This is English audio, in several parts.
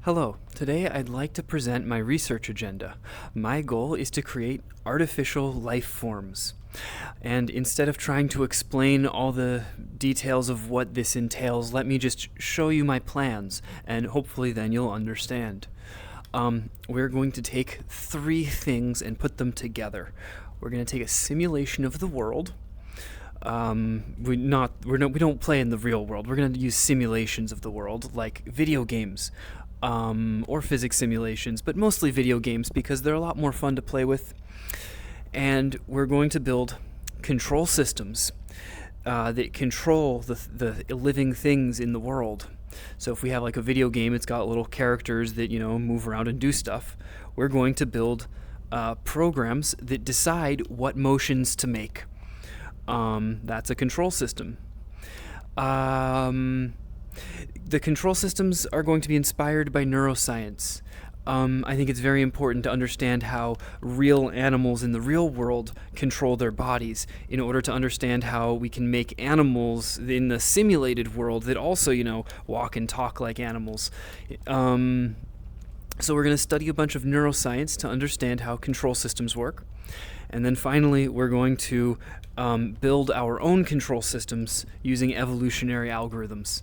Hello, today I'd like to present my research agenda. My goal is to create artificial life forms. And instead of trying to explain all the details of what this entails, let me just show you my plans, and hopefully then you'll understand. We're going to take three things and put them together. We're going to take a simulation of the world. We don't play in the real world. We're going to use simulations of the world, like video games, or physics simulations, but mostly video games because they're a lot more fun to play with. And we're going to build control systems that control the living things in the world. So if we have like a video game, it's got little characters that move around and do stuff. We're going to build programs that decide what motions to make. That's a control system. The control systems are going to be inspired by neuroscience. I think it's very important to understand how real animals in the real world control their bodies in order to understand how we can make animals in the simulated world that also, walk and talk like animals. So we're going to study a bunch of neuroscience to understand how control systems work. And then finally, we're going to build our own control systems using evolutionary algorithms.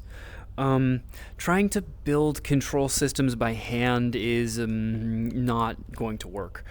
Trying to build control systems by hand is not going to work.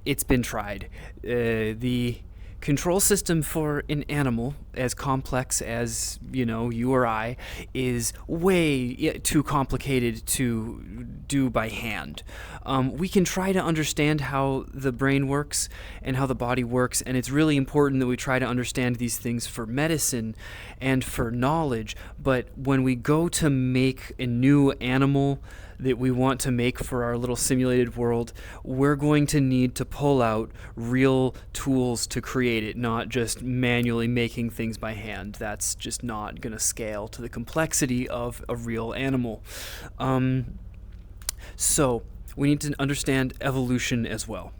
It's been tried. The control system for an animal, as complex as you or I, is way too complicated to do by hand. We can try to understand how the brain works and how the body works, and it's really important that we try to understand these things for medicine and for knowledge. But when we go to make a new animal that we want to make for our little simulated world, we're going to need to pull out real tools to create it, not just manually making things by hand. That's just not going to scale to the complexity of a real animal. So we need to understand evolution as well.